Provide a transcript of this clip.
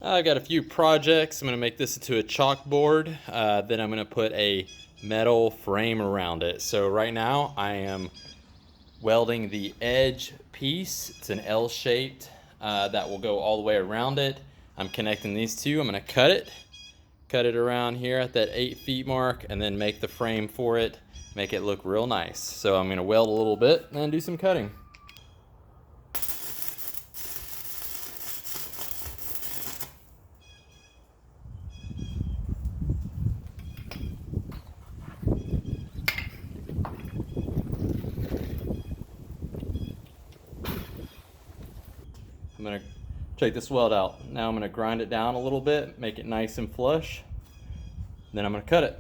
I got a few projects. I'm going to make this into a chalkboard. Then I'm going to put a metal frame around it. So right now I am welding the edge piece. It's an L-shaped that will go all the way around it. I'm connecting these two. I'm going to cut it around here at that 8 feet mark, and then make the frame for it, make it look real nice. So I'm going to weld a little bit and do some cutting. I'm going to check this weld out. Now I'm going to grind it down a little bit, make it nice and flush. Then I'm going to cut it.